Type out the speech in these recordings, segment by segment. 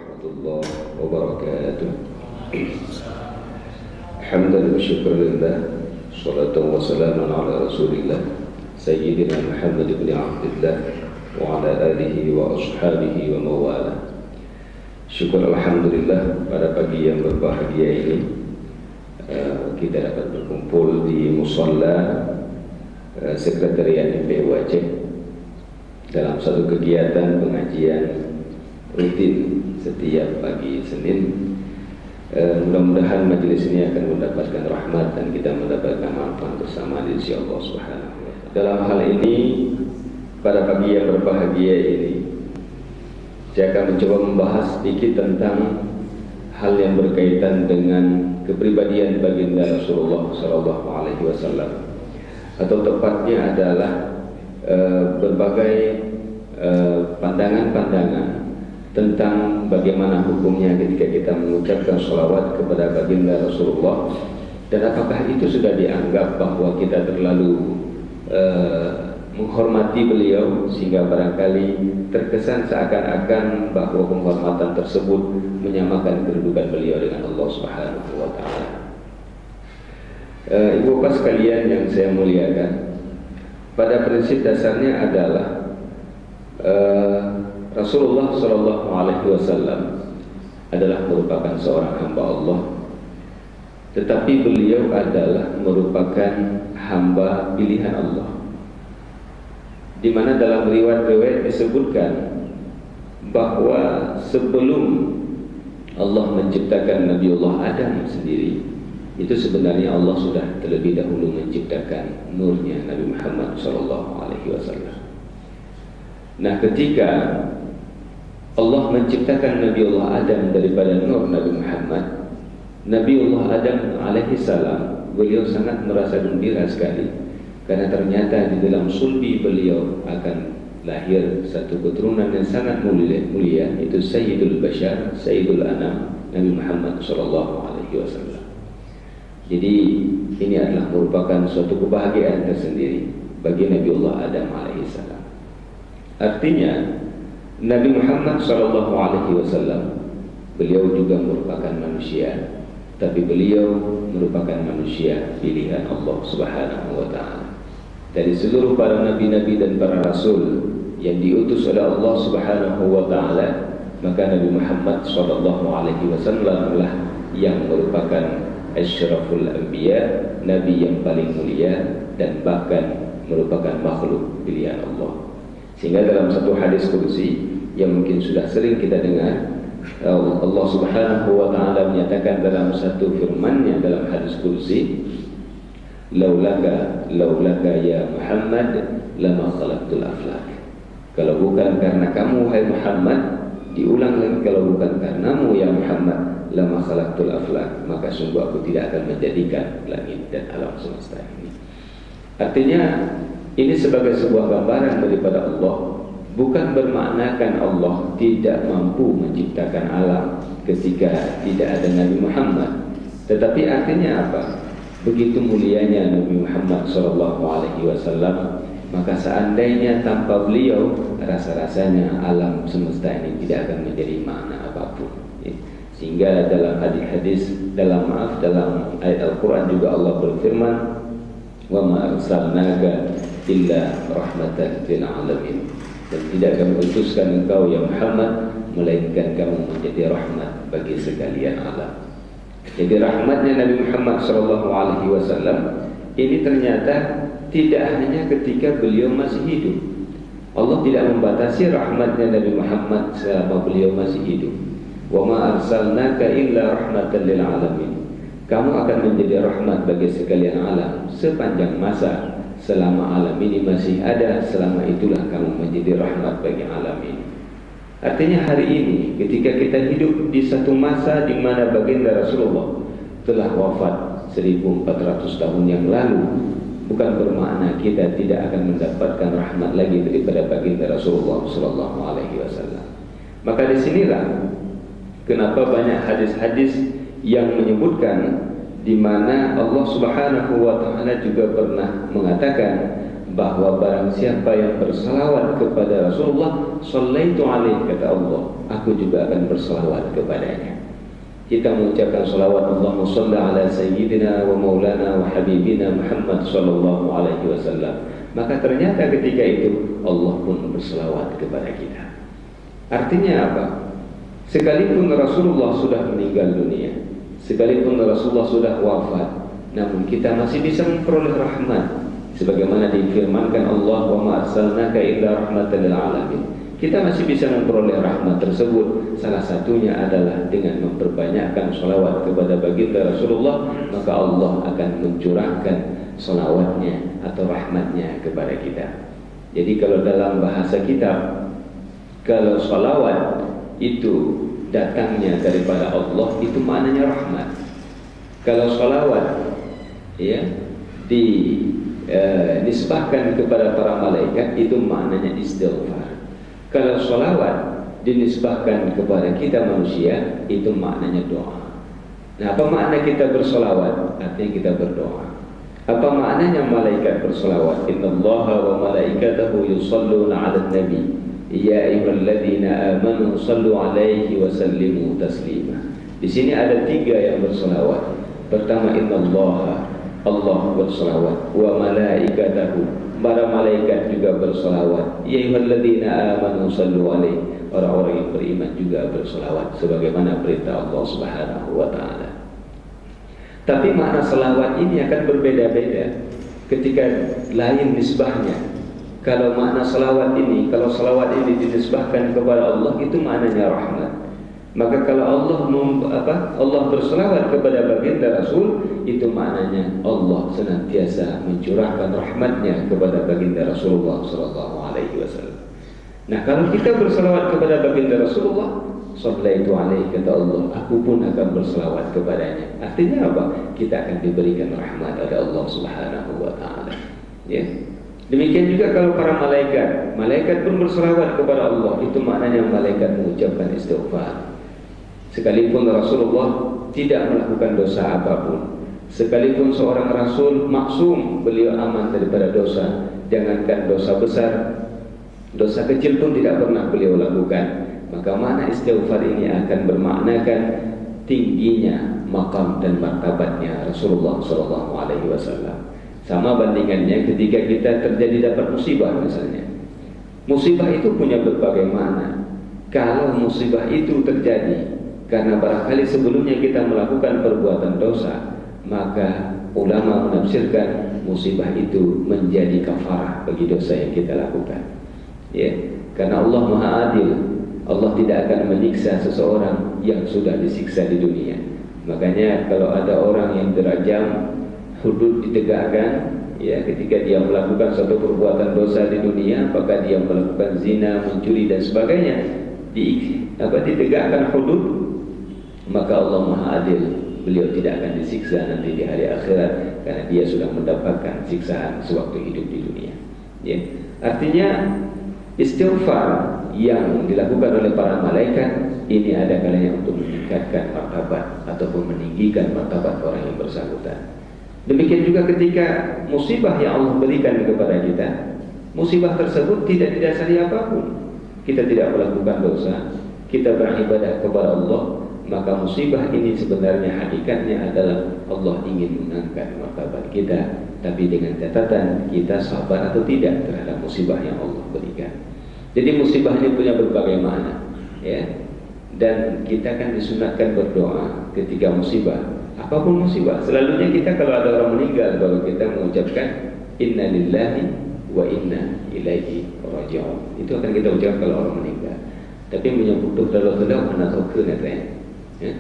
warahmatullahi wabarakatuh. Hamdan wa syukurillah, salatu wa salamun ala rasulillah Sayyidina Muhammad ibn Abdullah wa ala alihi wa ashabihi wa mawala. Syukur alhamdulillah pada pagi yang berbahagia ini kita dapat berkumpul di musalla Sekretariat MPWC dalam satu kegiatan pengajian rutin setiap pagi Senin. Mudah-mudahan majelis ini akan mendapatkan rahmat dan kita mendapatkan manfaat bersama di sisi Allah Subhanahu wa Ta'ala. Dalam hal ini, pada pagi yang berbahagia ini, saya akan mencoba membahas sedikit tentang hal yang berkaitan dengan kepribadian baginda Rasulullah Sallallahu Alaihi Wasallam, atau tepatnya adalah berbagai pandangan-pandangan tentang bagaimana hukumnya ketika kita mengucapkan sholawat kepada baginda Rasulullah, dan apakah itu sudah dianggap bahwa kita terlalu menghormati beliau sehingga barangkali terkesan seakan-akan bahwa penghormatan tersebut menyamakan kedudukan beliau dengan Allah Subhanahu wa Ta'ala. Ibu bapak sekalian yang saya muliakan, pada prinsip dasarnya adalah Rasulullah Shallallahu Alaihi Wasallam adalah merupakan seorang hamba Allah, tetapi beliau adalah merupakan hamba pilihan Allah, di mana dalam riwayat-riwayat disebutkan bahwa sebelum Allah menciptakan Nabiullah Adam sendiri, itu sebenarnya Allah sudah terlebih dahulu menciptakan nurnya Nabi Muhammad Shallallahu Alaihi Wasallam. Nah, ketika Allah menciptakan Nabiullah Adam daripada nur Nabi Muhammad, Nabiullah Adam alaihi salam, beliau sangat merasa gembira sekali, karena ternyata di dalam sulbi beliau akan lahir satu keturunan yang sangat mulia, itu Sayyidul Bashar, Sayyidul Anam, Nabi Muhammad sallallahu alaihi wasallam. Jadi ini adalah merupakan suatu kebahagiaan tersendiri bagi Nabiullah Adam alaihi salam. Artinya Nabi Muhammad sallallahu alaihi wasallam, beliau juga merupakan manusia, tapi beliau merupakan manusia pilihan Allah Subhanahu wa Ta'ala. Dari seluruh para nabi-nabi dan para rasul yang diutus oleh Allah Subhanahu wa Ta'ala, maka Nabi Muhammad sallallahu alaihi wasallam lah yang merupakan asyraful anbiya, nabi yang paling mulia dan bahkan merupakan makhluk pilihan Allah. Sehingga dalam satu hadis qudsi yang mungkin sudah sering kita dengar, Allah Subhanahu wa Ta'ala menyatakan dalam satu firman-Nya dalam hadis qudsi, laulaka ya Muhammad lama khalaqtul aflak. Kalau bukan karena kamu hai Muhammad, diulang lagi, kalau bukan karenamu ya Muhammad lama khalaqtul aflak, maka sungguh aku tidak akan menjadikan langit dan alam semesta ini. Artinya ini sebagai sebuah gambaran daripada Allah, bukan bermaknakan Allah tidak mampu menciptakan alam ketika tidak ada Nabi Muhammad, tetapi artinya apa? Begitu mulianya Nabi Muhammad SAW, maka seandainya tanpa beliau, rasa-rasanya alam semesta ini tidak akan menjadi makna apapun. Sehingga dalam hadis-hadis, dalam ayat Al-Quran juga Allah berfirman, wa ma arsalnaka illa rahmatan lil alamin, dan tidak kami utuskan engkau ya Muhammad melainkan kamu menjadi rahmat bagi sekalian alam. Jadi rahmatnya Nabi Muhammad SAW ini ternyata tidak hanya ketika beliau masih hidup. Allah tidak membatasi rahmatnya Nabi Muhammad selama beliau masih hidup. Wa ma arsalnaka illa rahmatan lil alamin. Kamu akan menjadi rahmat bagi sekalian alam sepanjang masa, selama alam ini masih ada, selama itulah kamu menjadi rahmat bagi alam ini. Artinya hari ini ketika kita hidup di satu masa di mana baginda Rasulullah telah wafat 1400 tahun yang lalu, bukan bermakna kita tidak akan mendapatkan rahmat lagi daripada baginda Rasulullah sallallahu alaihi wasallam. Maka disinilah kenapa banyak hadis-hadis yang menyebutkan, di mana Allah Subhanahu wa Ta'ala juga pernah mengatakan bahwa barang siapa yang bersalawat kepada Rasulullah, shallaitu alaihi, kata Allah, aku juga akan bersalawat kepadanya. Kita mengucapkan salawat, Allahumma shalli ala sayyidina wa maulana wa habibina Muhammad sallallahu alaihi wasallam. Maka ternyata ketika itu Allah pun bersalawat kepada kita. Artinya apa? Sekalipun Rasulullah sudah meninggal dunia, sekalipun Rasulullah sudah wafat, namun kita masih bisa memperoleh rahmat. Sebagaimana difirmankan Allah, wa ma arsalnaka illa rahmatan lil alamin. Kita masih bisa memperoleh rahmat tersebut. Salah satunya adalah dengan memperbanyakkan salawat kepada baginda Rasulullah, maka Allah akan mencurahkan salawatnya atau rahmatnya kepada kita. Jadi kalau dalam bahasa kita, kalau salawat itu datangnya daripada Allah, itu maknanya rahmat. Kalau salawat dinisbahkan kepada para malaikat, itu maknanya istighfar. Kalau salawat dinisbahkan kepada kita manusia, itu maknanya doa. Nah, apa makna kita bersalawat? Artinya kita berdoa. Apa maknanya malaikat bersalawat? Innallaha wa malaikatahu yusalluna 'alan nabi ya ayyuhalladzina amanu sallu 'alaihi wa sallimu taslima. Di sini ada 3 yang bersalawat. Pertama, innallaha, Allah bersalawat, wa malaikatahu, para malaikat juga bersalawat, ya ayyuhalladzina amanu sallu alaihi, orang-orang yang beriman juga bersalawat sebagaimana perintah Allah Subhanahu wa taala. Tapi makna salawat ini akan berbeda-beda ketika lain nisbahnya. Kalau makna salawat ini, kalau salawat ini dinisbahkan kepada Allah, itu maknanya rahmat. Maka kalau Allah bersalawat kepada baginda Rasul, itu maknanya Allah senantiasa mencurahkan rahmatnya kepada baginda Rasulullah sallallahu alaihi wasallam. Nah, kalau kita bersalawat kepada baginda Rasulullah, shallaitu alaihi, kata Allah, aku pun akan bersalawat kepadanya. Artinya apa? Kita akan diberikan rahmat oleh Allah Subhanahu wa taala. Ya. Demikian juga kalau para malaikat pun bersalawat kepada Allah, itu maknanya malaikat mengucapkan istighfar. Sekalipun Rasulullah tidak melakukan dosa apapun, sekalipun seorang Rasul maksum, beliau aman daripada dosa. Jangankan dosa besar, dosa kecil pun tidak pernah beliau lakukan. Maka makna istighfar ini akan bermaknakan tingginya maqam dan martabatnya Rasulullah SAW. Sama bandingannya ketika kita terjadi dapat musibah misalnya. Musibah itu punya berbagai makna. Kalau musibah itu terjadi karena barangkali sebelumnya kita melakukan perbuatan dosa, maka ulama menafsirkan musibah itu menjadi kafarah bagi dosa yang kita lakukan. Ya, karena Allah Maha Adil. Allah tidak akan menyiksa seseorang yang sudah disiksa di dunia. Makanya kalau ada orang yang dirajam, hudud ditegakkan, ya, ketika dia melakukan suatu perbuatan dosa di dunia, apakah dia melakukan zina, mencuri dan sebagainya, ditegakkan hudud, maka Allah Maha Adil, beliau tidak akan disiksa nanti di hari akhirat karena dia sudah mendapatkan siksaan sewaktu hidup di dunia. Ya. Artinya istighfar yang dilakukan oleh para malaikat ini ada kalanya untuk meningkatkan martabat ataupun meninggikan martabat orang yang bersangkutan. Demikian juga ketika musibah yang Allah berikan kepada kita, musibah tersebut tidak didasari apapun. Kita tidak melakukan dosa, kita beribadah kepada Allah, maka musibah ini sebenarnya hakikatnya adalah Allah ingin mengangkat martabat kita, tapi dengan catatan kita sabar atau tidak terhadap musibah yang Allah berikan. Jadi musibah ini punya berbagai makna, ya. Dan kita kan disunatkan berdoa ketika musibah, apapun musibah. Selalunya kita kalau ada orang meninggal, baru kita mengucapkan inna lillahi wa inna ilaihi raji'un. Itu akan kita ucapkan kalau orang meninggal. Tapi menyebut dalam-dalam anak token katanya. Ya,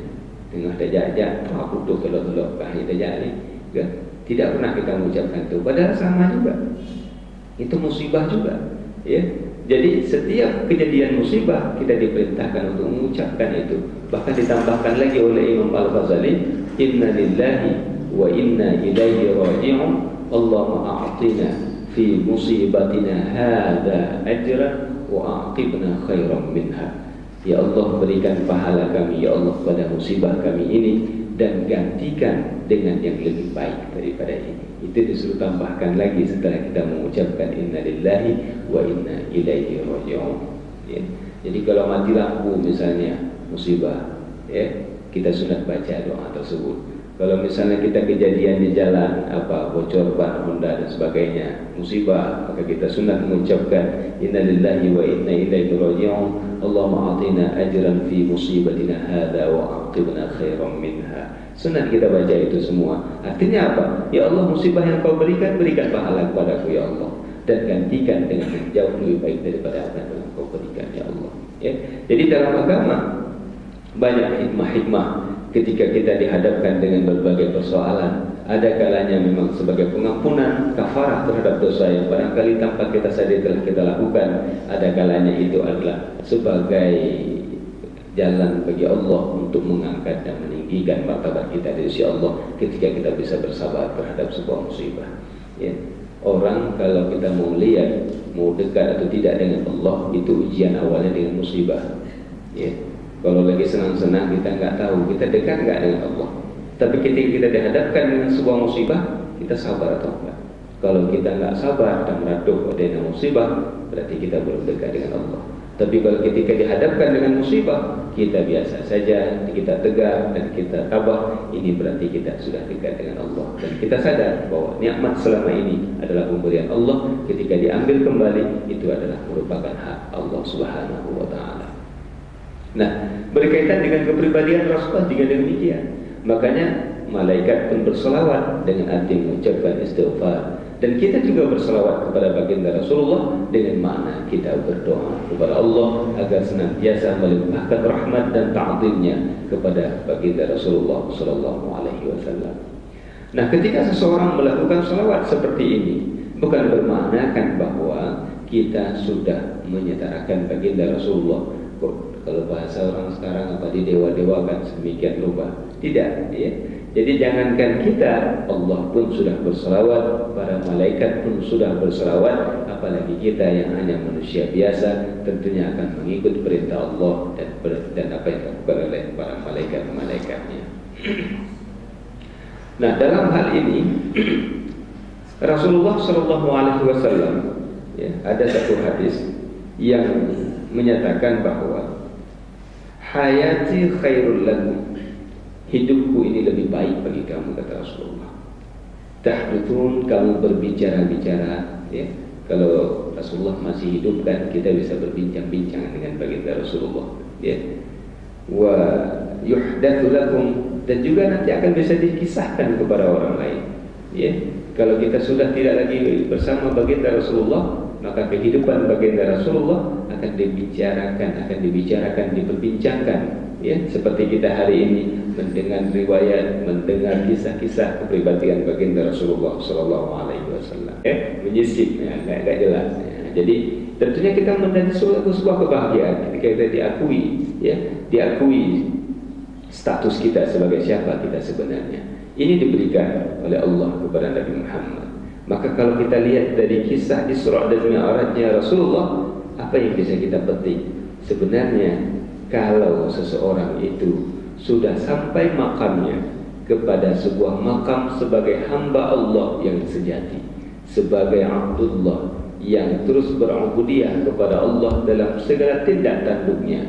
tengah dajak-dajak, aku tuh kalau bahaya dajak ni, ya, tidak pernah kita mengucapkan itu. Padahal sama juga, itu musibah juga, ya. Jadi setiap kejadian musibah kita diperintahkan untuk mengucapkan itu. Bahkan ditambahkan lagi oleh Imam Al-Ghazali, inna lillahi wa inna ilaihi raji'un, Allahumma a'tina fi musibatina hadha ajran wa aqibna khairan minha. Ya Allah, berikan pahala kami, ya Allah, pada musibah kami ini, dan gantikan dengan yang lebih baik daripada ini. Itu disuruh tambahkan lagi setelah kita mengucapkan inna lillahi wa inna ilaihi raji'un. Ya. Jadi kalau mati lampu misalnya musibah, ya, kita sunat baca doa tersebut. Kalau misalnya kita kejadian di jalan bocor ban Honda dan sebagainya, musibah, maka kita sunat mengucapkan inna lillahi wa inna ilaihi raji'un. Allahumma atina ajran fi musibatina hadza wa aqibna khairan minha. Sunat kita baca itu semua. Artinya apa? Ya Allah, musibah yang kau berikan, berikan pahala kepadaku ya Allah, dan gantikan dengan yang jauh lebih baik daripada apa yang kau berikan ya Allah. Ya. Jadi dalam agama banyak hikmah-hikmah ketika kita dihadapkan dengan berbagai persoalan. Ada kalanya memang sebagai pengampunan, kafarah terhadap dosa yang barangkali tanpa kita sadari telah kita lakukan. Ada kalanya itu adalah sebagai jalan bagi Allah untuk mengangkat dan meninggikan martabat kita di sisi Allah ketika kita bisa bersabar terhadap sebuah musibah. Ya. Orang kalau kita mau lihat, mau dekat atau tidak dengan Allah, itu ujian awalnya dengan musibah. Ya. Kalau lagi senang-senang kita nggak tahu kita dekat nggak dengan Allah. Tapi ketika kita dihadapkan dengan sebuah musibah, kita sabar atau enggak? Kalau kita nggak sabar dan meraduh dengan musibah, berarti kita belum dekat dengan Allah. Tapi kalau ketika dihadapkan dengan musibah, kita biasa saja, kita tegar dan kita tabah, ini berarti kita sudah dekat dengan Allah. Dan kita sadar bahwa nikmat selama ini adalah pemberian Allah. Ketika diambil kembali, itu adalah merupakan hak Allah Subhanahu wa Ta'ala. Nah, berkaitan dengan kepribadian Rasulullah juga demikian. Makanya malaikat pun berselawat dengan arti mengucapkan istighfar. Dan kita juga berselawat kepada baginda Rasulullah dengan makna kita berdoa kepada Allah agar senantiasa melimpahkan rahmat dan ta'zimnya kepada baginda Rasulullah sallallahu alaihi wasallam. Nah, ketika seseorang melakukan selawat seperti ini, bukan bermaknakan bahwa kita sudah menyetarakan baginda Rasulullah. Kalau bahasa orang sekarang didewa-dewakan sedemikian rupa. Tidak, ya. Jadi jangankan kita, Allah pun sudah berselawat, para malaikat pun sudah berselawat, apalagi kita yang hanya manusia biasa, tentunya akan mengikut perintah Allah dan apa yang dilakukan oleh para malaikat-malaikatnya. Nah, dalam hal ini Rasulullah SAW, ya, ada satu hadis yang menyatakan bahwa hayati khairul lakum, hidupku ini lebih baik bagi kamu, kata Rasulullah. Tahdutsun, kamu berbicara-bicara, ya. Kalau Rasulullah masih hidup kan kita bisa berbincang-bincang dengan baginda Rasulullah, ya. Wa yuhdatsu lakum, dan juga nanti akan bisa dikisahkan kepada orang lain, ya. Kalau kita sudah tidak lagi bersama baginda Rasulullah, maka kehidupan baginda Rasulullah akan dibicarakan, diperbincangkan, ya, seperti kita hari ini mendengar riwayat, mendengar kisah-kisah kepribadian baginda Rasulullah sallallahu alaihi wasallam. Menyisip, ya, enggak jelas. Ya. Jadi tentunya kita menjadi sebuah kebahagiaan ketika kita diakui status kita sebagai siapa kita sebenarnya. Ini diberikan oleh Allah kepada Nabi Muhammad. Maka kalau kita lihat dari kisah Isra dan Mi'rajnya Rasulullah, apa yang bisa kita petik? Sebenarnya kalau seseorang itu sudah sampai makamnya kepada sebuah makam sebagai hamba Allah yang sejati, sebagai Abdullah yang terus berubudiyah kepada Allah dalam segala tindak tanduknya.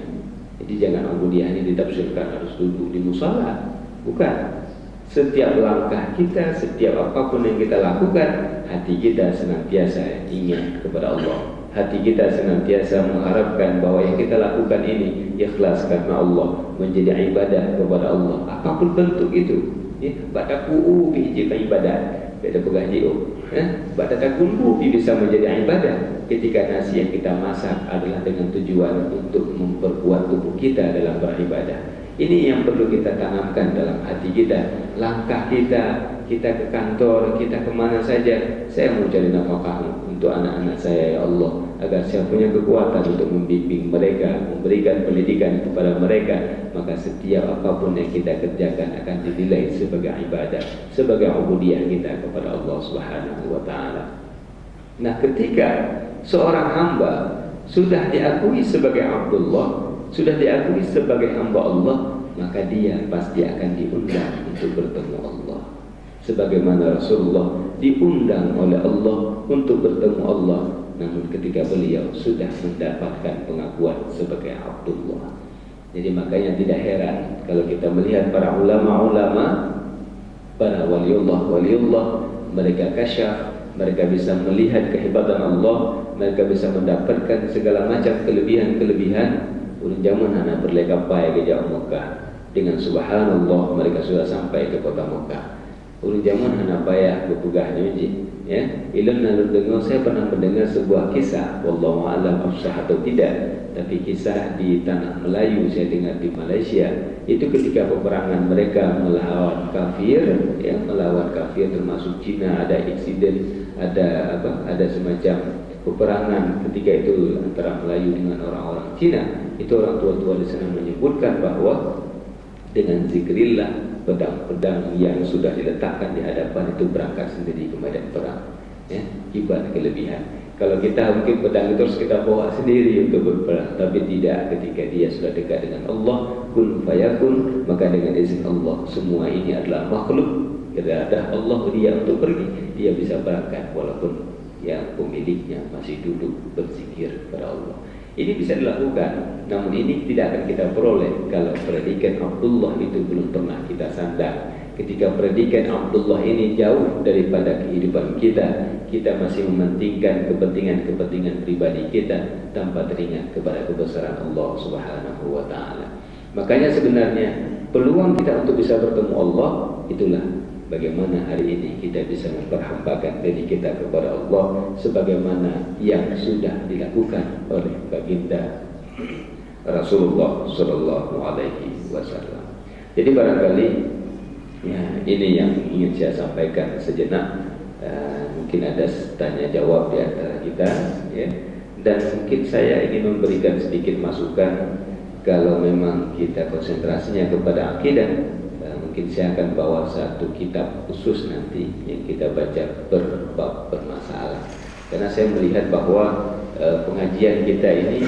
Jadi jangan ubudiyah ini ditafsirkan harus duduk di musala, bukan. Setiap langkah kita, setiap apapun yang kita lakukan, hati kita senantiasa ingat kepada Allah. Hati kita senantiasa mengharapkan bahwa yang kita lakukan ini ikhlas karena Allah, menjadi ibadah kepada Allah. Apapun bentuk itu, ya, bada ku'u biji ibadah, beda pegaji bada takunku bisa menjadi ibadah ketika nasi yang kita masak adalah dengan tujuan untuk memperkuat tubuh kita dalam beribadah. Ini yang perlu kita tanamkan dalam hati kita. Langkah kita ke kantor, kita kemana saja, saya mau cari nafkah untuk anak-anak saya, ya Allah, agar saya punya kekuatan untuk membimbing mereka, memberikan pendidikan kepada mereka. Maka setiap apapun yang kita kerjakan akan dinilai sebagai ibadah, sebagai ubudiyah kita kepada Allah Subhanahu wa Ta'ala. Nah, ketika seorang hamba sudah diakui sebagai Abdullah, sudah diakui sebagai hamba Allah, maka dia pasti akan diundang untuk bertemu Allah. Sebagaimana Rasulullah diundang oleh Allah untuk bertemu Allah, namun ketika beliau sudah mendapatkan pengakuan sebagai Abdullah. Jadi makanya tidak heran kalau kita melihat para ulama-ulama, para waliullah, mereka kasyaf, mereka bisa melihat kehebatan Allah, mereka bisa mendapatkan segala macam kelebihan-kelebihan. Ulun zaman anak berlekapai ke jauh Mekah, dengan subhanallah mereka sudah sampai ke kota Mekah. Ulun zaman anak payah berpegah nyuji, ya. Ilmu nalur dengar, saya pernah mendengar sebuah kisah, wallahu a'lam afsah atau tidak, tapi kisah di tanah Melayu saya dengar di Malaysia. Itu ketika peperangan mereka melawan kafir, ya, melawan kafir termasuk Cina, ada insiden, ada semacam peperangan ketika itu antara Melayu dengan orang-orang Cina. Itu orang tua-tua di sana menyebutkan bahwa dengan zikrillah pedang-pedang yang sudah diletakkan di hadapan itu berangkat sendiri ke medan perang, ya, hebat kelebihan. Kalau kita mungkin pedang itu harus kita bawa sendiri untuk berperang, tapi tidak, ketika dia sudah dekat dengan Allah, kun fayakun, maka dengan izin Allah semua ini adalah makhluk, iradah Allah dia untuk pergi, dia bisa berangkat walaupun yang pemiliknya masih duduk berzikir kepada Allah. Ini bisa dilakukan, namun ini tidak akan kita peroleh kalau predikat Abdullah itu belum pernah kita sandang. Ketika predikat Abdullah ini jauh daripada kehidupan kita, kita masih mementingkan kepentingan-kepentingan pribadi kita tanpa teringat kepada kebesaran Allah Subhanahu wa taala. Makanya sebenarnya peluang kita untuk bisa bertemu Allah itulah bagaimana hari ini kita bisa memperhambakan diri kita kepada Allah sebagaimana yang sudah dilakukan oleh baginda Rasulullah sallallahu alaihi wasallam. Jadi barangkali ya, ini yang ingin saya sampaikan sejenak. Mungkin ada tanya jawab di antara kita, ya. Dan mungkin saya ingin memberikan sedikit masukan kalau memang kita konsentrasinya kepada akidah. Mungkin saya akan bawa satu kitab khusus nanti yang kita baca berbab bermasalah. Karena saya melihat bahwa pengajian kita ini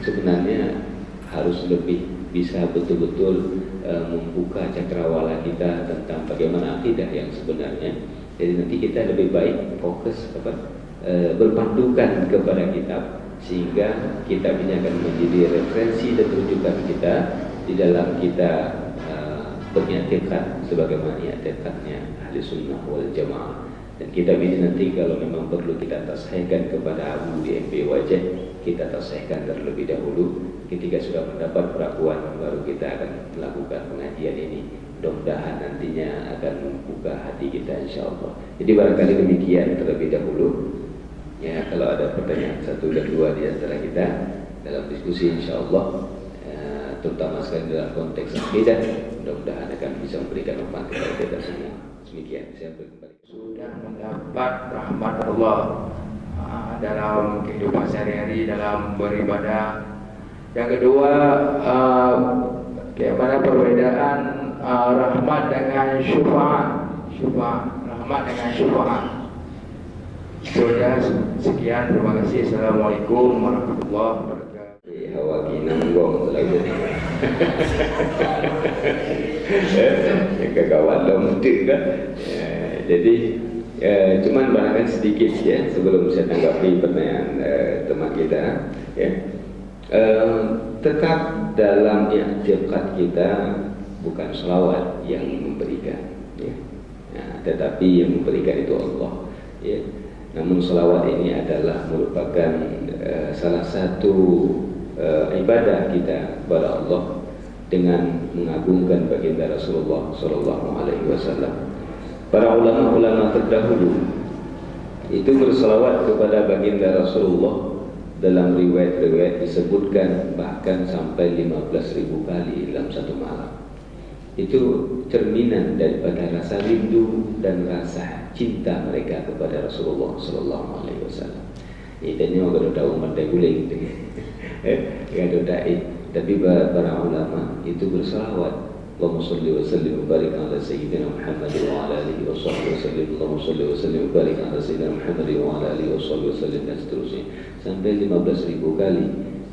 sebenarnya harus lebih bisa betul-betul membuka cakrawala kita tentang bagaimana akidah yang sebenarnya. Jadi nanti kita lebih baik fokus berpandukan kepada kitab, sehingga kitab ini akan menjadi referensi dan rujukan kita di dalam kita berniatkan sebagaimana niatkannya ahli sunnah wal jamaah. Dan kitab ini nanti kalau memang perlu kita tasihkan kepada Abu di MB Wajah, kita tasihkan terlebih dahulu. Ketika sudah mendapat pengakuan, baru kita akan melakukan pengajian ini. Mudah-mudahan nantinya akan membuka hati kita insyaAllah. Jadi barangkali demikian terlebih dahulu. Ya, kalau ada pertanyaan satu dan dua di antara kita dalam diskusi insyaAllah, terutama sekali dalam konteks akidah, mudah-mudahan akan bisa memberikan manfaat kepada kita semua. Demikian saya kembali. Sudah mendapat rahmat Allah dalam kehidupan sehari-hari, dalam beribadah. Yang kedua, bagaimana perbedaan rahmat dengan syufaat? Rahmat dengan syufaat. Sudah sekian, terima kasih. Assalamualaikum warahmatullahi wabarakatuh. Hawa kinang gong selalu yang kekawan lemtik kan. Jadi cuman barangkali sedikit ya sebelum saya tanggapi pertanyaan teman kita, ya. Tetap dalam i'tiqad kita bukan selawat yang memberikan, ya. Nah, tetapi yang memberikan itu Allah, ya. Namun selawat ini adalah merupakan salah satu ibadah kita kepada Allah dengan mengagungkan baginda Rasulullah sallallahu alaihi wasallam. Para ulama-ulama terdahulu itu berselawat kepada baginda Rasulullah. Dalam riwayat-riwayat disebutkan bahkan sampai 15.000 kali dalam satu malam. Itu cerminan daripada rasa rindu dan rasa cinta mereka kepada Rasulullah sallallahu alaihi wasallam. Ini orang dah umat guling gitu. Ada dai, tapi para ulama itu bersalawat. Allahumma shalli wa sallim wa barik ala sayyidina Muhammad wa ala alihi wa sahbihi wasallam. Allahumma shalli wa sallim wa barik ala sayyidina Muhammad wa ala alihi wa sahbihi wasallam, dan seterusnya sampai 15.000 kali.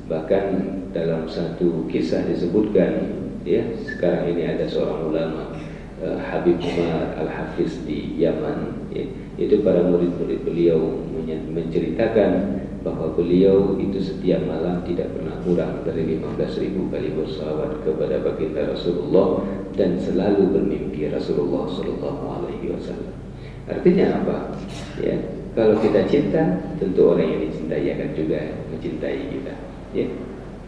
Bahkan dalam satu kisah disebutkan ya. Sekarang ini ada seorang ulama Habib Umar Al-Hafiz di Yaman, ya. Itu para murid-murid beliau menceritakan bahwa beliau itu setiap malam tidak pernah kurang dari 15.000 kali bersalawat kepada baginda Rasulullah dan selalu bermimpi Rasulullah Sallallahu Alaihi Wasallam. Artinya apa? Ya, kalau kita cinta, tentu orang yang dicintai akan juga mencintai kita. Ya,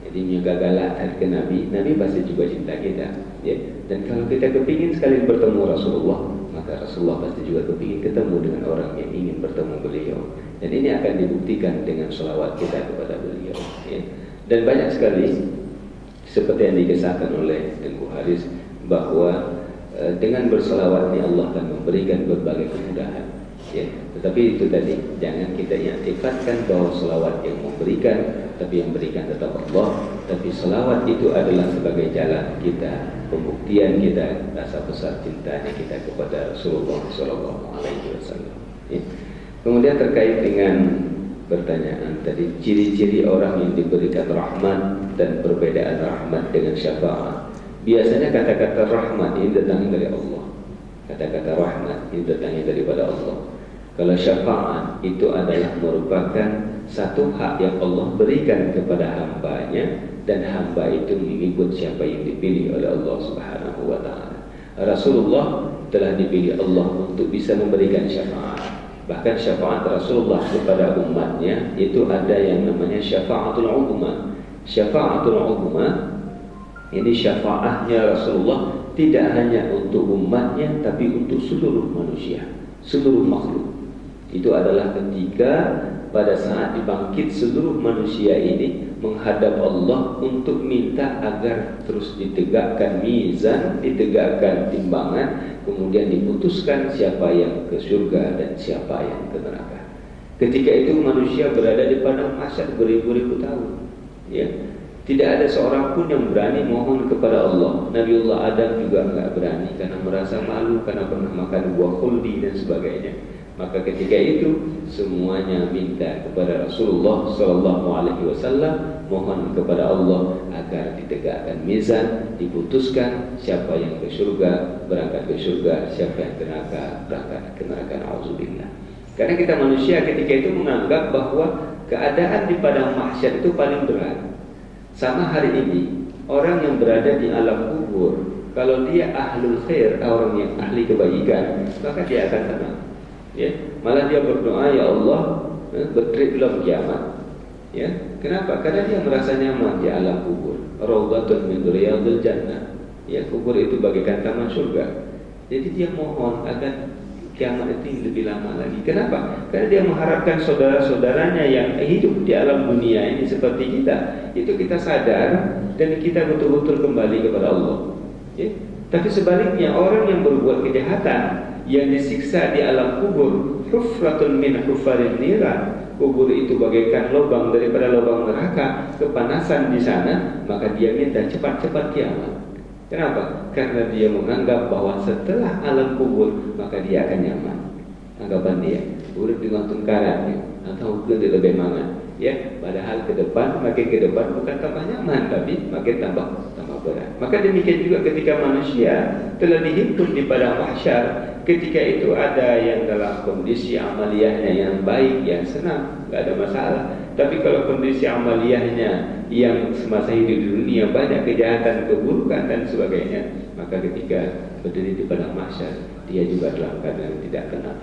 jadi menjaga galak ke Nabi, Nabi pasti juga cinta kita. Ya, dan kalau kita kepingin sekali bertemu Rasulullah, maka Rasulullah pasti juga kepingin ketemu dengan orang yang ingin bertemu beliau. Dan ini akan dibuktikan dengan sholawat kita kepada beliau. Ya. Dan banyak sekali seperti yang dikisahkan oleh Tengku Haris bahwa dengan bersolawat ini Allah akan memberikan berbagai kemudahan. Ya. Tetapi itu tadi, jangan kita iktifatkan bahwa sholawat yang memberikan, tapi yang berikan tetap Allah. Tapi sholawat itu adalah sebagai jalan kita, pembuktian kita rasa besar cintanya kita kepada Rasulullah Sallallahu Alaihi Wasallam. Ya. Kemudian terkait dengan pertanyaan tadi, ciri-ciri orang yang diberikan rahmat dan perbedaan rahmat dengan syafaat. Biasanya kata-kata rahmat ini datangnya dari Allah. Kata-kata rahmat ini datangnya daripada Allah. Kalau syafaat itu adalah merupakan satu hak yang Allah berikan kepada hambanya, dan hamba itu mengikut siapa yang dipilih oleh Allah Subhanahu wa Ta'ala. Rasulullah telah dipilih Allah untuk bisa memberikan syafaat. Bahkan syafaat Rasulullah kepada umatnya itu ada yang namanya syafaatul uzma. Syafaatul uzma ini syafaatnya Rasulullah tidak hanya untuk umatnya, tapi untuk seluruh manusia, seluruh makhluk. Itu adalah ketika pada saat dibangkit seluruh manusia ini menghadap Allah untuk minta agar terus ditegakkan mizan, ditegakkan timbangan, kemudian diputuskan siapa yang ke surga dan siapa yang ke neraka. Ketika itu manusia berada di padang mahsyar beribu-ribu tahun. Ya. Tidak ada seorang pun yang berani mohon kepada Allah. Nabiullah Adam juga enggak berani karena merasa malu karena pernah makan buah khuldi dan sebagainya. Maka ketika itu semuanya minta kepada Rasulullah Sallallahu Alaihi Wasallam, mohon kepada Allah agar ditegakkan mizan, diputuskan siapa yang ke surga berangkat ke surga, siapa yang ke neraka berangkat ke neraka. Nauzubillah. Karena kita manusia ketika itu menganggap bahwa keadaan di padang mahsyar itu paling berat. Sama hari ini orang yang berada di alam kubur, kalau dia ahlul khair, orang yang ahli kebaikan, maka dia akan tenang. Ya, malah dia berdoa, ya Allah, berteritlah kiamat. Ya, kenapa? Karena dia merasa nyaman di alam kubur. Raudhatun min riyadil jannah. Ya, kubur itu bagaikan taman surga. Jadi dia mohon agar kiamat itu lebih lama lagi. Kenapa? Karena dia mengharapkan saudara-saudaranya yang hidup di alam dunia ini seperti kita, itu kita sadar dan kita betul-betul kembali kepada Allah. Ya. Tapi sebaliknya orang yang berbuat kejahatan, yang disiksa di alam kubur, hufratun min hufarin niran, kubur itu bagaikan lubang daripada lubang neraka, kepanasan di sana, maka dia minta cepat-cepat kiamat. Kenapa? Karena dia menganggap bahwa setelah alam kubur maka dia akan nyaman. Anggapan dia, urip dengan tungkaran atau lebih mangan. Ya, padahal ke depan, makin ke depan bukan tambah nyaman, tapi makin tambah berat. Maka demikian juga ketika manusia telah dihimpun di padang mahsyar, ketika itu ada yang dalam kondisi amaliyahnya yang baik, yang senang, tidak ada masalah. Tapi kalau kondisi amaliyahnya yang semasa hidup di dunia banyak kejahatan, keburukan dan sebagainya, maka ketika berdiri di padang mahsyar dia juga dalam keadaan tidak tenang.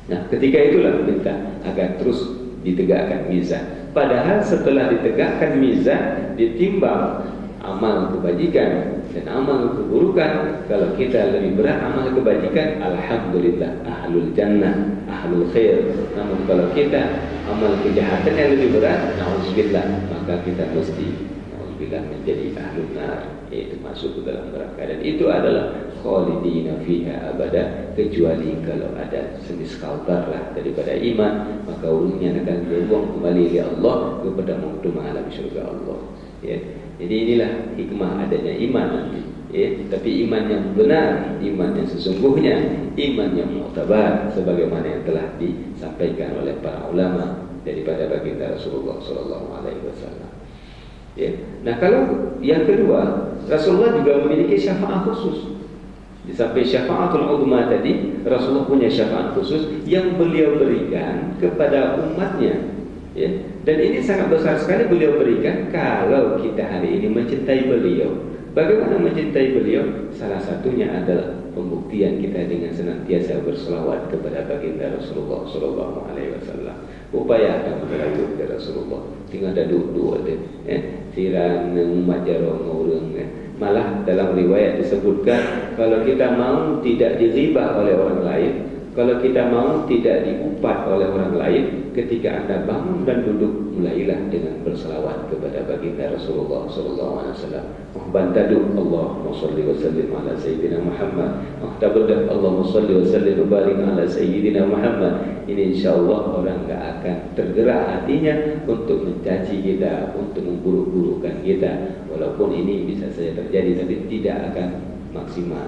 Nah, ketika itulah minta agar terus ditegakkan mizan. Padahal setelah ditegakkan mizan, ditimbang amal kebajikan dan amal keburukan. Kalau kita lebih berat amal kebajikan, alhamdulillah, ahlul jannah, ahlul khair. Namun kalau kita amal kejahatan yang lebih berat, nauzubillah, maka kita mesti nauzubillah menjadi ahlun nar, yaitu masuk ke dalam neraka. Dan itu adalah khalidina fiha abada, kecuali kalau ada semisal darah daripada iman, maka ulungnya akan berbuang kembali oleh Allah kepada mengalami surga Allah. Ya. Jadi inilah hikmah adanya iman nanti. Ya. Tapi iman yang benar, iman yang sesungguhnya, iman yang mu'tabar, sebagaimana yang telah disampaikan oleh para ulama daripada baginda Rasulullah Sallallahu Alaihi Wasallam. Ya. Nah, kalau yang kedua, Rasulullah juga memiliki syafaat khusus. Sampai syafaatul uzma tadi, Rasulullah punya syafaat khusus yang beliau berikan kepada umatnya. Ya. Dan ini sangat besar sekali beliau berikan kalau kita hari ini mencintai beliau. Bagaimana mencintai beliau? Salah satunya adalah pembuktian kita dengan senantiasa berselawat kepada baginda Rasulullah sallallahu alaihi wasallam. Upayakan berayut ke Rasulullah. Tinggal ada dua deh. Tirang umat jaro ngurung. Malah dalam riwayat disebutkan kalau kita mau tidak diribah oleh orang lain, kalau kita mau tidak diupat oleh orang lain, ketika Anda bangun dan duduk, mulailah dengan berselawat kepada baginda Rasulullah sallallahu alaihi wasallam. Bantadu Allahumma shalli wa sallim ala sayyidina Muhammad. Tabaddah Allahumma shalli wa sallim wa barik ala sayyidina Muhammad. Ini insyaallah orang enggak akan tergerak hatinya untuk mencaci kita, untuk memburuk-burukkan kita. Walaupun ini bisa saja terjadi, tapi tidak akan maksimal.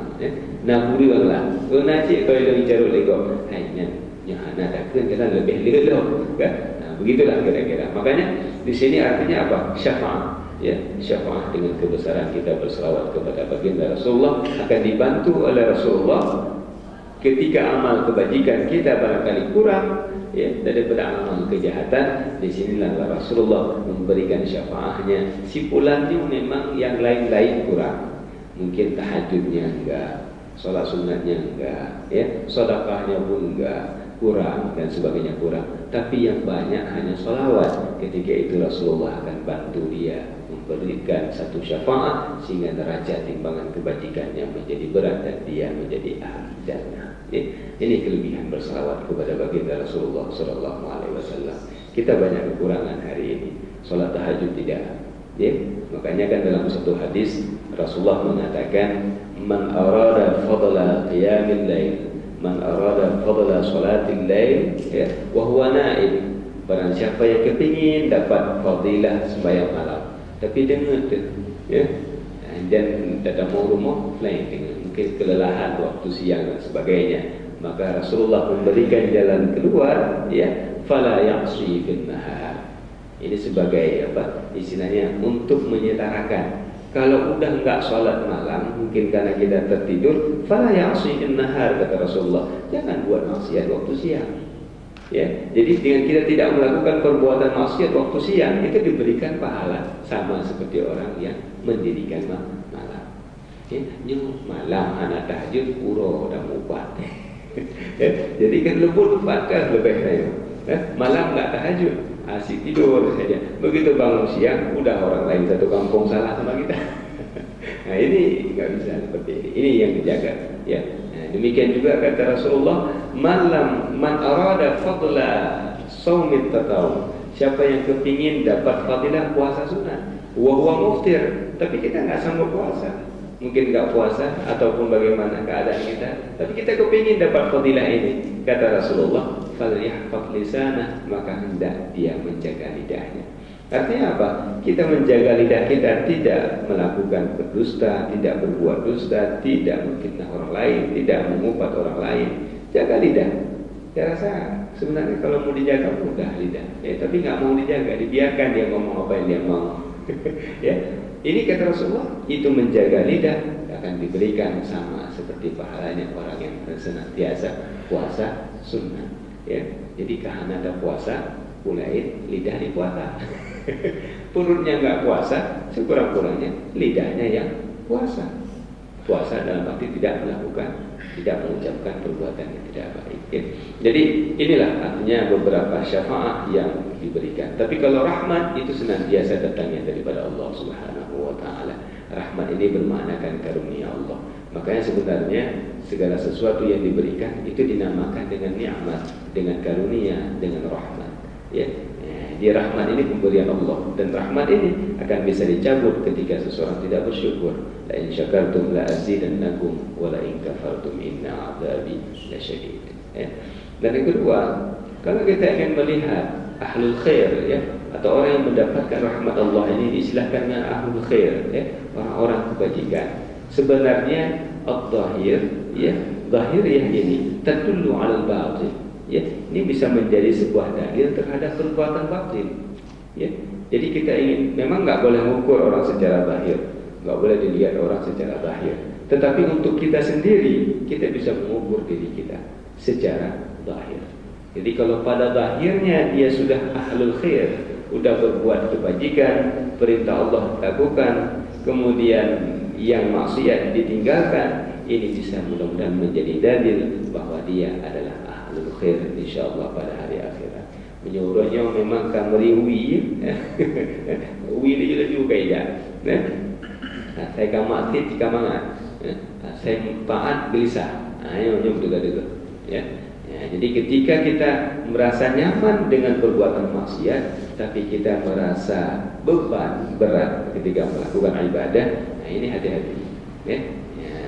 Nah, buriwanglah. Nasi kalau yang bicara lego, hanya nyahana takkan kita lebih lelo, kan? Nah, begitulah kira-kira. Makanya di sini artinya apa? Syafaat. Ya, syafaat dengan kebesaran kita berselawat kepada baginda Rasulullah akan dibantu oleh Rasulullah ketika amal kebajikan kita barangkali kurang, ya, daripada amal kejahatan. Di sinilah Rasulullah memberikan syafaatnya. Simpulannya memang yang lain-lain kurang. Mungkin tahajudnya enggak, sholat sunatnya enggak, ya, sedekahnya pun enggak, kurang dan sebagainya kurang. Tapi yang banyak hanya sholawat. Ketika itu Rasulullah akan bantu dia memberikan satu syafaat sehingga derajat timbangan kebajikannya menjadi berat dan dia menjadi ahli jannah. Ya, ini kelebihan berselawat kepada baginda Rasulullah sallallahu alaihi wasallam. Kita banyak kekurangan hari ini. Sholat tahajud tidak. Ya, makanya kan dalam satu hadis Rasulullah mengatakan man arada fadla qiyamil lail, man arada fadla salatil lail, ya, wa huwa naim. Barang siapa yang kepingin dapat fadilah sembahyang malam, tapi dengar tu, ya, dan tidak mau rumah lain dengan mungkin kelelahan waktu siang dan sebagainya, maka Rasulullah memberikan jalan keluar, ya, fala ya'si bin nahar. Ini sebagai apa? Istilahnya untuk menyetarakan. Kalau udah enggak sholat malam, mungkin karena kita tertidur, fala ya'si bin nahar, kata Rasulullah. Jangan buat maksiat waktu siang. Ya, jadi dengan kita tidak melakukan perbuatan maksiat waktu siang, itu diberikan pahala sama seperti orang yang mendirikan malam. Ya, malam anak tahajud pura dan ubat. Ya, jadi kan lembut pakai lebih saya. Malam enggak tahajud, asik tidur saja. Begitu bangun siang, udah orang lain satu kampung salah sama kita. Nah, ini enggak bisa seperti ini. Ini yang dijaga. Ya. Nah, demikian juga kata Rasulullah, man arada fadla shaumit tatawwu. Siapa yang kepingin dapat fadilah puasa sunat, wa huwa muftir, tapi kita enggak sanggup puasa. Mungkin enggak puasa ataupun bagaimana keadaan kita, tapi kita kepingin dapat fadilah ini. Kata Rasulullah, falyahfaz lisanah, maka hendak dia menjaga lidahnya. Artinya apa? Kita menjaga lidah kita, tidak melakukan berdusta, tidak berbuat dusta, tidak memfitnah orang lain, tidak mengupat orang lain. Jaga lidah. Saya rasa sebenarnya kalau mau dijaga mudah lidah, ya, tapi nggak mau dijaga, dibiarkan dia ngomong apa yang dia mau. Ya, ini kata Rasulullah, itu menjaga lidah akan diberikan sama seperti pahalanya orang yang senantiasa puasa sunnah. Ya, jadi karena ada puasa, mulai lidah dipuasa. Perutnya enggak puasa, sekurang-kurangnya lidahnya yang puasa. Puasa dalam arti tidak melakukan, tidak mengucapkan perbuatan yang tidak baik. Ya. Jadi inilah artinya beberapa syafaat yang diberikan. Tapi kalau rahmat itu senantiasa datangnya daripada Allah Subhanahu wa taala. Rahmat ini bermaknakan karunia Allah. Makanya sebenarnya segala sesuatu yang diberikan itu dinamakan dengan nikmat, dengan karunia, dengan rahmat. Ya. Di rahmat ini pemberian Allah, dan rahmat ini akan bisa dicabut ketika seseorang tidak bersyukur. La in syakartum la azidannakum wa la in kafartum inna 'adzabi lasyadid. Ya. Dan yang kedua, kalau kita ingin melihat ahlul khair, ya, atau orang yang mendapatkan rahmat Allah ini diistilahkan dengan ahlul khair, ya, orang-orang kebajikan. Sebenarnya ad-dhahir, ya, zahiriyah ini tadullu 'alal batin. Ya, ini bisa menjadi sebuah dalil terhadap perbuatan batin. Ya, Jadi kita ingin, memang nggak boleh mengukur orang secara zahir, nggak boleh dilihat orang secara zahir. Tetapi untuk kita sendiri, kita bisa mengukur diri kita secara zahir. Jadi kalau pada zahirnya dia sudah ahlul khair, sudah berbuat kebajikan, perintah Allah lakukan, kemudian yang maksiat ditinggalkan, ini bisa mudah-mudahan menjadi dalil bahwa dia adalah ahlul khair insyaallah pada hari akhirat. Menyuruhnya memang kamri wi wi dia juga ya. Saya kamat di kamangan. Saya taat gelisah. Ayo juga ya. Jadi ketika kita merasa nyaman dengan perbuatan maksiat, tapi kita merasa beban berat ketika melakukan ibadah, nah ini hati-hati. Ya,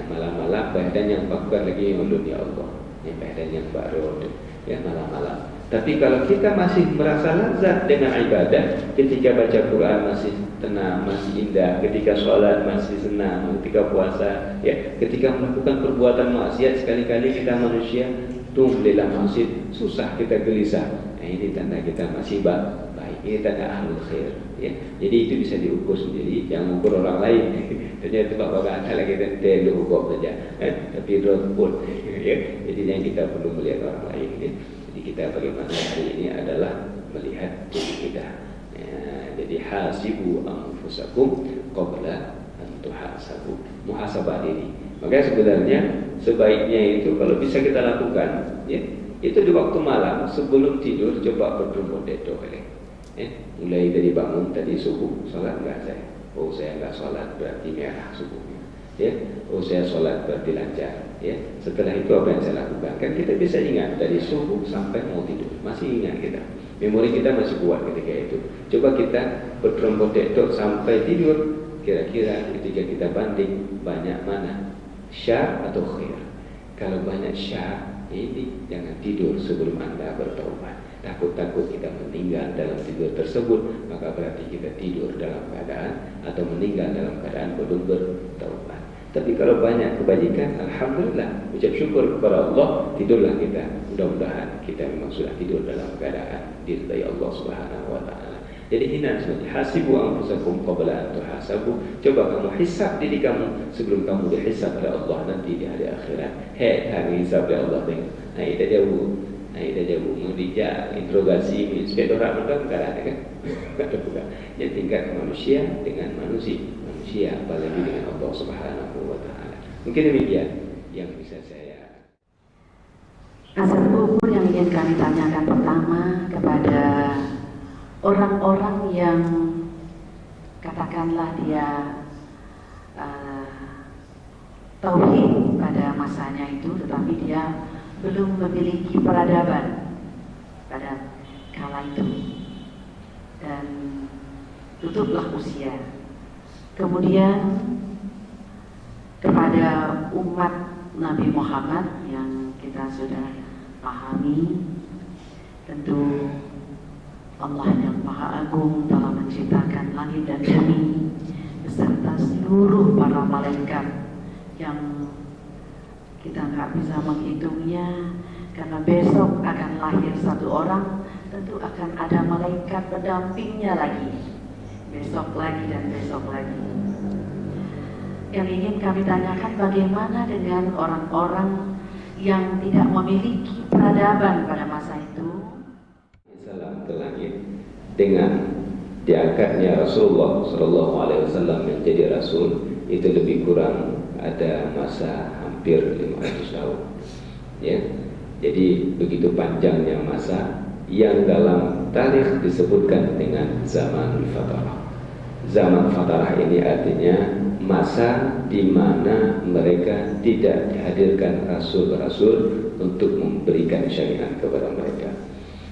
malam-malam badan yang bakar lagi ulun ya Allah. Ya, badan yang baru ya malam-malam. Tapi kalau kita masih merasa lazat dengan ibadah, ketika baca Quran masih tenang, masih indah, ketika sholat masih senang, ketika puasa, ya, ketika melakukan perbuatan maksiat sekali-kali kita manusia tumbuhlah maksiat, susah kita gelisah. Nah, ini tanda kita masih baik. Ini tanda ahlul khair. Ya. Jadi itu bisa diukur sendiri, jangan ukur orang lain. Ternyata bapak-bapak ada lagi dan lu ukur saja, tapi pun. Ya. Jadi yang kita perlu melihat orang lain. Ya. Jadi kita bagaimana hari ini adalah melihat diri kita. Ya, jadi hasibu anfusakum qabla an tuhasabu. Muhasabah diri. Maka sebenarnya sebaiknya itu kalau bisa kita lakukan, ya, itu di waktu malam sebelum tidur coba berdoa ya. Mulai dari bangun tadi subuh, sholat enggak saya? Oh saya enggak sholat berarti merah subuhnya. Ya, oh saya sholat berarti lancar. Ya, setelah itu apa yang saya lakukan? Kan kita bisa ingat dari subuh sampai mau tidur, masih ingat kita. Memori kita masih kuat ketika itu. Coba kita bertrompet sampai tidur. Kira-kira ketika kita banding banyak mana syar atau khair? Kalau banyak syar, ini jangan tidur sebelum Anda bertaubat. Takut-takut kita meninggal dalam tidur tersebut, maka berarti kita tidur dalam keadaan atau meninggal dalam keadaan belum bertaubat. Tapi kalau banyak kebajikan, alhamdulillah, ucap syukur kepada Allah, tidurlah kita. Mudah-mudahan kita memang sudah tidur dalam keadaan diridai Allah Subhanahu wa taala. Jadi hina sebenarnya hasibu anfusakum qabla an tuhasabu. Coba kamu hisab diri kamu sebelum kamu dihisab oleh Allah nanti di hari akhirat. Hari hisab oleh Allah tengok. Dah jauh mendijak interogasi sepeda orang mudah enggak ada kan? Bukan. Yang tingkat manusia dengan manusia apalagi dengan Allah Subhanahu wa taala. Mungkin demikian yang bisa saya. Asal ukur yang ingin kami tanyakan pertama kepada orang-orang yang katakanlah dia tauhid pada masanya itu, tetapi dia belum memiliki peradaban pada kala itu dan tutuplah usia. Kemudian kepada umat Nabi Muhammad yang kita sudah pahami, tentu Allah yang Maha Agung telah menciptakan langit dan bumi beserta seluruh para malaikat yang kita nggak bisa menghitungnya, karena besok akan lahir satu orang, tentu akan ada malaikat pendampingnya lagi, besok lagi dan besok lagi. Yang ingin kami tanyakan, bagaimana dengan orang-orang yang tidak memiliki peradaban pada masa itu? Salam ke langit dengan diangkatnya Rasulullah Sallallahu Alaihi Wasallam menjadi Rasul, itu lebih kurang ada masa hampir 500 tahun. Ya, jadi begitu panjangnya masa yang dalam tarikh disebutkan dengan zaman fatarah. Zaman fatarah ini artinya masa di mana mereka tidak dihadirkan rasul-rasul untuk memberikan syariat kepada mereka.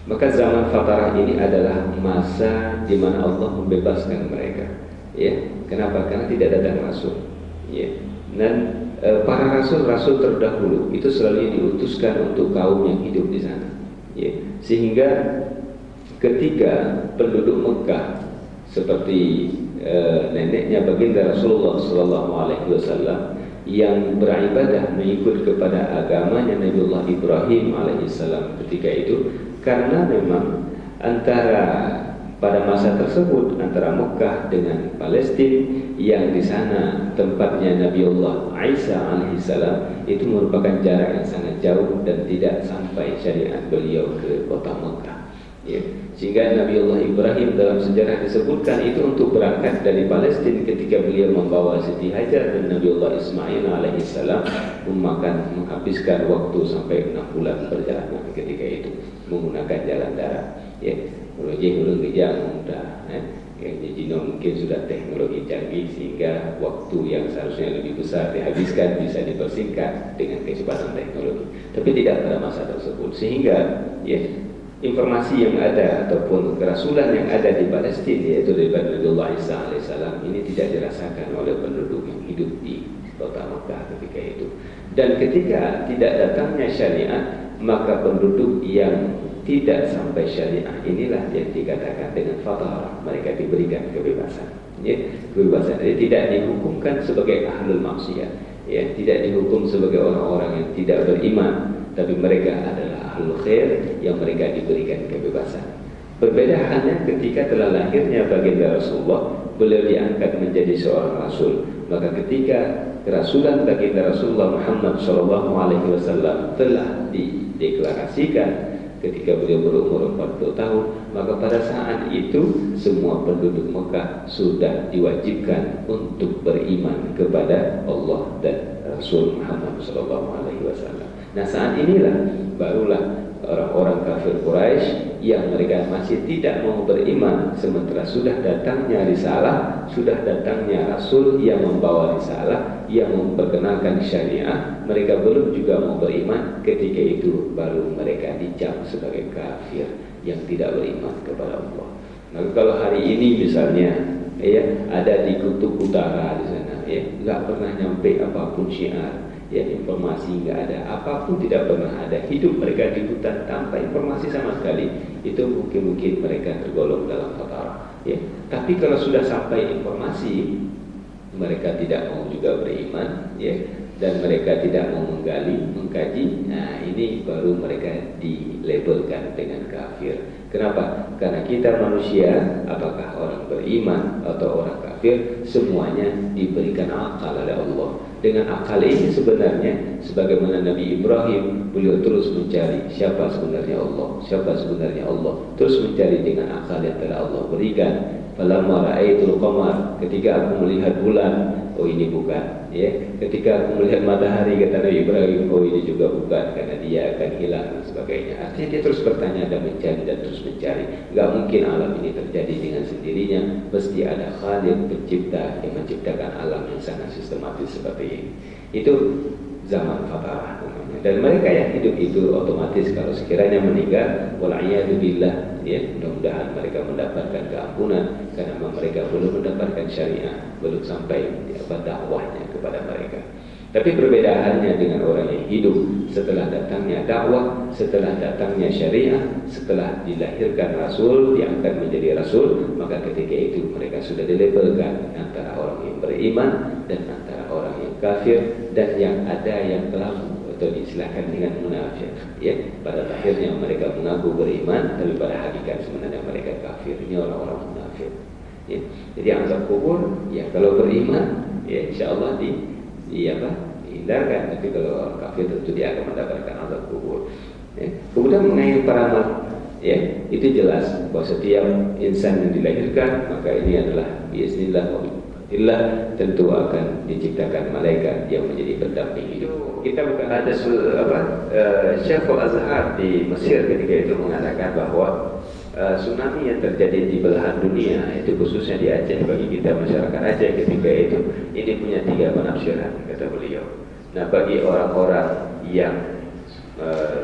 Maka zaman fatarah ini adalah masa di mana Allah membebaskan mereka. Ya, kenapa? Karena tidak datang rasul. Ya, dan para rasul-rasul terdahulu itu selalu diutuskan untuk kaum yang hidup di sana. Ya, sehingga ketika penduduk Mekah seperti neneknya baginda Rasulullah Sallallahu Alaihi Wasallam yang beribadah mengikut kepada agamanya Nabiullah Ibrahim alaihissalam ketika itu, karena memang antara pada masa tersebut antara Mekah dengan Palestina, yang di sana tempatnya Nabiullah Isa alaihissalam, itu merupakan jarak yang sangat jauh dan tidak sampai syariat beliau ke kota Mekah. Ya. Sehingga Nabiullah Ibrahim dalam sejarah disebutkan itu untuk berangkat dari Palestina ketika beliau membawa Siti Hajar dan Nabiullah Ismail alaihissalam menghabiskan waktu sampai 6 bulan perjalanan ketika itu menggunakan jalan darat. Ya. Projek ulun kerja mudah, yang Cina mungkin sudah teknologi canggih sehingga waktu yang seharusnya lebih besar dihabiskan bisa dipersingkat dengan kecepatan teknologi. Tapi tidak pada masa tersebut, sehingga ya, informasi yang ada ataupun kerasulan yang ada di Palestina, yaitu dari Nabiullah Isa alaihissalam, ini tidak dirasakan oleh penduduk yang hidup di kota Mekah ketika itu. Dan ketika tidak datangnya syariat, maka penduduk yang tidak sampai syariah inilah yang dikatakan dengan fatarah, mereka diberikan kebebasan. Ya, kebebasan ini tidak dihukumkan sebagai ahlul maksiat, ya, tidak dihukum sebagai orang-orang yang tidak beriman, tapi mereka adalah ahlul khair yang mereka diberikan kebebasan. Berbeda halnya ketika telah lahirnya baginda Rasulullah, beliau diangkat menjadi seorang rasul. Maka ketika kerasulan baginda Rasulullah Muhammad SAW telah dideklarasikan ketika beliau berumur 40 tahun, maka pada saat itu semua penduduk Mekah sudah diwajibkan untuk beriman kepada Allah dan Rasul Muhammad SAW. Nah, saat inilah barulah orang-orang kafir Quraisy yang mereka masih tidak mau beriman, sementara sudah datangnya risalah, sudah datangnya Rasul yang membawa risalah, yang memperkenalkan syariah, mereka belum juga mau beriman. Ketika itu baru mereka dicap sebagai kafir yang tidak beriman kepada Allah. Nah, kalau hari ini misalnya, ya, ada di kutub utara di sana, ya, nggak pernah nyampe apapun syiar. Ya, informasi nggak ada, apapun tidak pernah ada, hidup mereka di hutan tanpa informasi sama sekali, itu mungkin mereka tergolong dalam fatarah. Ya. Tapi kalau sudah sampai informasi, mereka tidak mau juga beriman, ya, dan mereka tidak mau mengkaji. Nah, ini baru mereka dilabelkan dengan kafir. Kenapa? Karena kita manusia, apakah orang beriman atau orang kafir, semuanya diberikan akal oleh Allah. Dengan akal ini sebenarnya, sebagaimana Nabi Ibrahim, beliau terus mencari siapa sebenarnya Allah, siapa sebenarnya Allah, terus mencari dengan akal yang telah Allah berikan. Falamma ra'aitul qamar, ketika aku melihat bulan, oh ini bukan, ya. Ketika aku melihat matahari, kata Nabi Ibrahim, oh ini juga bukan, karena dia akan hilang dan sebagainya. Artinya dia terus bertanya dan mencari dan terus mencari. Gak mungkin alam ini terjadi dengan sendirinya, pasti ada Khaliq, pencipta yang menciptakan alam yang sangat sistematis seperti ini. Itu zaman fatarah namanya. Dan mereka yang hidup itu otomatis kalau sekiranya meninggal, wal'iyadu billah, ya, mudah-mudahan mereka mendapatkan keampunan karena mereka belum mendapatkan syariah, belum sampai dakwahnya kepada mereka. Tapi berbeda halnya dengan orang yang hidup setelah datangnya dakwah, setelah datangnya syariah, setelah dilahirkan Rasul, diangkat menjadi Rasul, maka ketika itu mereka sudah dilabelkan antara orang yang beriman dan antara orang yang kafir, dan yang ada yang kelabu atau diistilahkan dengan munafik. Ya, pada akhirnya mereka mengaku beriman, tapi pada hakikat sebenarnya mereka kafir. Ini orang-orang munafik. Ya, jadi azab kubur, ya kalau beriman, ya insyaallah dihindarkan. Tapi kalau orang kafir tentu dia akan mendapatkan azab kubur. Ya. Kemudian mengenai paramat, ya itu jelas bahwa setiap insan yang dilahirkan, maka ini adalah biiznillah tentu akan diciptakan malaikat yang menjadi pendamping hidup. Kita bukan ada Syekh Al-Azhar di Mesir ketika itu mengatakan bahwa tsunami yang terjadi di belahan dunia, itu khususnya di Aceh, bagi kita masyarakat Aceh ketika itu, ini punya 3 penafsiran, kata beliau. Nah, bagi orang-orang yang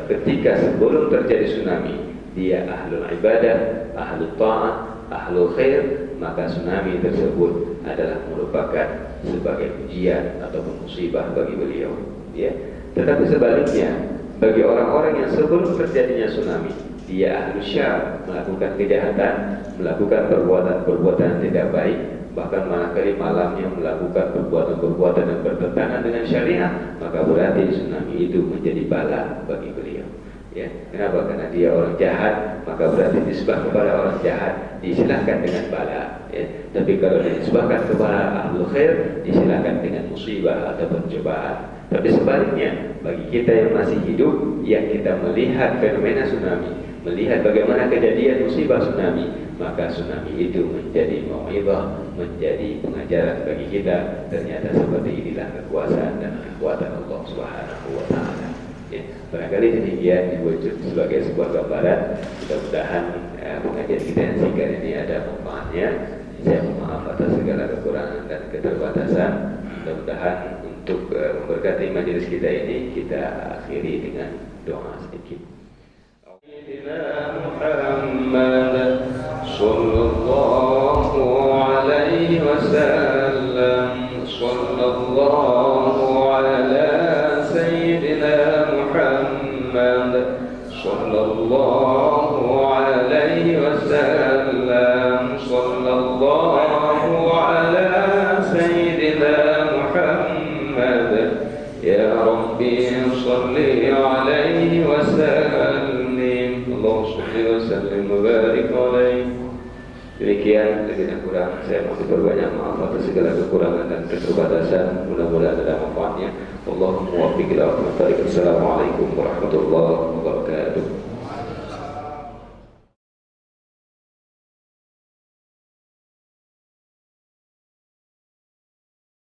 ketika sebelum terjadi tsunami dia ahlul ibadah, ahlul ta'ah, ahlul khair, maka tsunami tersebut adalah merupakan sebagai ujian ataupun musibah bagi beliau, ya. Tetapi sebaliknya, bagi orang-orang yang sebelum terjadinya tsunami dia ahlu syar, melakukan kejahatan, melakukan perbuatan-perbuatan yang tidak baik, bahkan manakala malamnya melakukan perbuatan-perbuatan yang bertentangan dengan syariat, maka berarti tsunami itu menjadi bala bagi beliau. Ya, kenapa? Karena dia orang jahat, maka berarti disebah kepada orang jahat, disilahkan dengan bala. Ya. Tapi kalau disebahkan kepada ahlul khair, disilahkan dengan musibah atau cobaan. Tapi sebaliknya, bagi kita yang masih hidup, yang kita melihat fenomena tsunami, melihat bagaimana kejadian musibah tsunami, maka tsunami itu menjadi mau'izah, menjadi pengajaran bagi kita. Ternyata seperti inilah kekuasaan dan kekuatan Allah Subhanahu wa Ta'ala. Ya, barangkali demikian diwujud sebagai sebuah gambaran. Mudah-mudahan pengajian kita yang singkat ini ada manfaatnya. Saya mohon maaf atas segala kekurangan dan keterbatasan. Mudah-mudahan untuk memberkati majelis kita ini, kita akhiri dengan doa sedikit. Muhammad sallallahu alaihi wasallam, sallallahu ala sayyidina Muhammad sallallahu alaihi wasallam, sallallahu ala sayyidina Muhammad. Ya Rabbi salli alaihi wasallim, Allahumma salli wa sallim wa barik alaihi. Demikian, lebih dan kurang saya mohon berbanyak maaf atas segala kekurangan dan keterbatasan. Mudah-mudahan ada manfaatnya. Allahumma waffiq ila aqwamit thariq. Assalamualaikum warahmatullahi wabarakatuh.